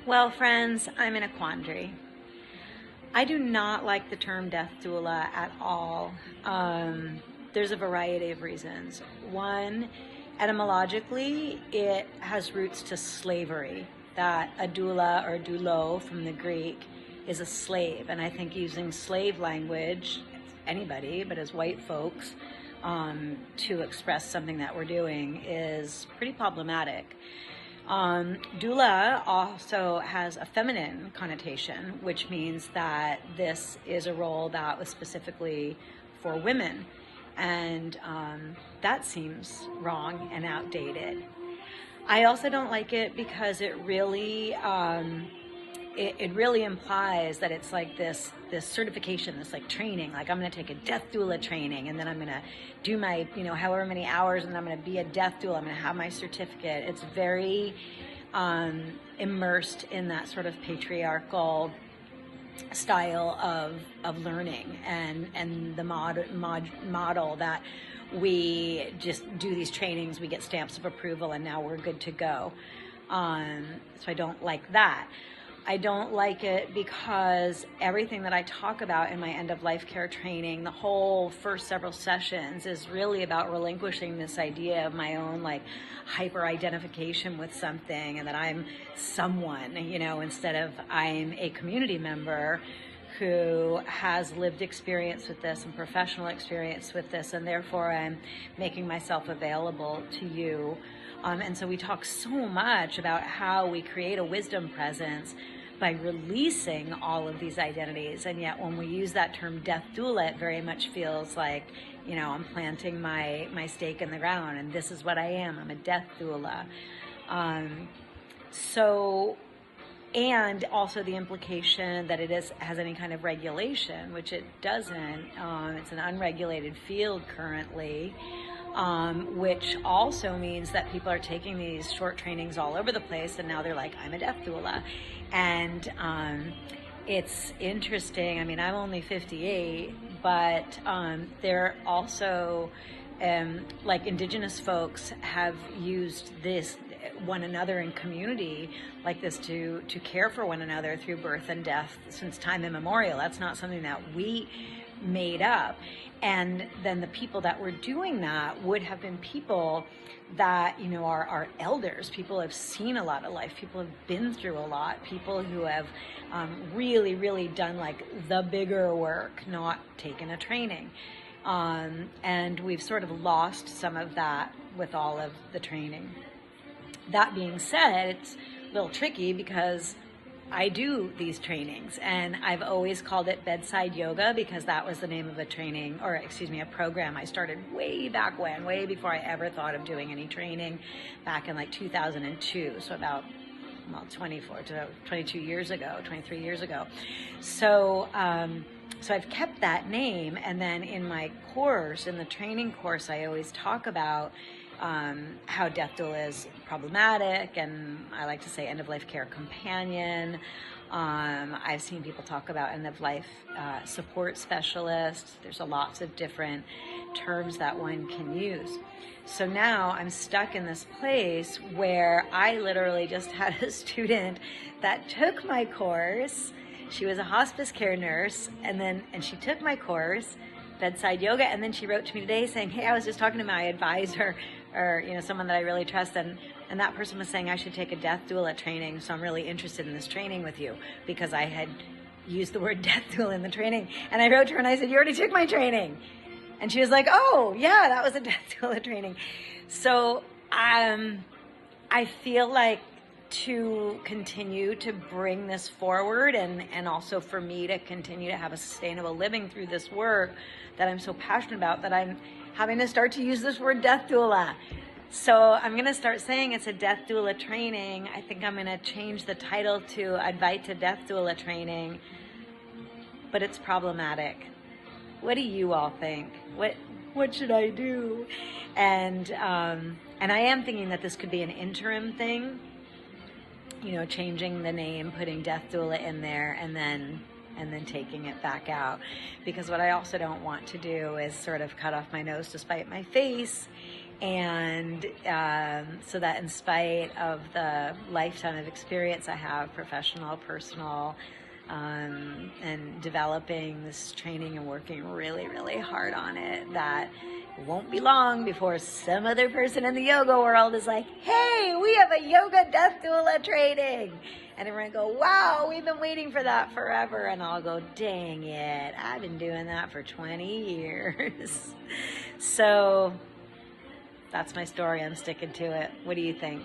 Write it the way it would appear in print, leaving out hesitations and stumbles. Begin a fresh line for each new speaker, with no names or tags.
Well, friends, I'm in a quandary. I do not like the term death doula at all. There's a variety of reasons. One, etymologically, it has roots to slavery, that a doula or doulo from the Greek is a slave. And I think using slave language, anybody, but as white folks, to express something that we're doing is pretty problematic. Doula also has a feminine connotation, which means that this is a role that was specifically for women. And that seems wrong and outdated. I also don't like it because it really implies that it's like this certification, this like training, like I'm going to take a death doula training and then I'm going to do my, however many hours, and I'm going to be a death doula. I'm going to have my certificate. It's very immersed in that sort of patriarchal style of learning and the model that we just do these trainings, we get stamps of approval, and now we're good to go. So I don't like that. I don't like it because everything that I talk about in my end-of-life care training, the whole first several sessions, is really about relinquishing this idea of my own like hyper-identification with something and that I'm someone, instead of I'm a community member who has lived experience with this and professional experience with this, and therefore I'm making myself available to you. And so we talk so much about how we create a wisdom presence by releasing all of these identities. And yet when we use that term death doula, it very much feels like, I'm planting my stake in the ground and this is what I am. I'm a death doula. And also the implication that it has any kind of regulation, which it doesn't. It's an unregulated field currently. Which also means that people are taking these short trainings all over the place, and now they're like, I'm a death doula. And it's interesting. I mean, I'm only 58, but there also, like Indigenous folks have used this one another in community like this to care for one another through birth and death since time immemorial. That's not something that we made up. And then the people that were doing that would have been people that, are elders. People have seen a lot of life. People have been through a lot. People who have really, really done like the bigger work, not taken a training. And we've sort of lost some of that with all of the training. That being said, it's a little tricky because I do these trainings, and I've always called it bedside yoga because that was the name of a training, or a program I started way back when, way before I ever thought of doing any training, back in like 2002, so about 23 years ago. So I've kept that name, and then in my course, in the training course, I always talk about how death doula is problematic, and I like to say end-of-life care companion. I've seen people talk about end-of-life support specialist. There's lots of different terms that one can use. So now I'm stuck in this place where I literally just had a student that took my course. She was a hospice care nurse, and she took my course, bedside yoga, and then she wrote to me today saying, hey, I was just talking to my advisor, or someone that I really trust, and that person was saying I should take a death doula training, so I'm really interested in this training with you, because I had used the word death doula in the training. And I wrote to her and I said, you already took my training? And she was like, oh yeah, that was a death doula training. So I feel like to continue to bring this forward, and also for me to continue to have a sustainable living through this work that I'm so passionate about, that I'm having to start to use this word death doula. So I'm going to start saying it's a death doula training. I think I'm going to change the title to Advaita Death Doula Training, but it's problematic. What do you all think? What should I do? And I am thinking that this could be an interim thing, changing the name, putting death doula in there, and then taking it back out. Because what I also don't want to do is sort of cut off my nose to spite my face And so that in spite of the lifetime of experience I have, professional, personal, and developing this training and working really, really hard on it, that it won't be long before some other person in the yoga world is like, hey, we have a yoga death doula training. And everyone go, wow, we've been waiting for that forever. And I'll go, dang it, I've been doing that for 20 years. So that's my story. I'm sticking to it. What do you think?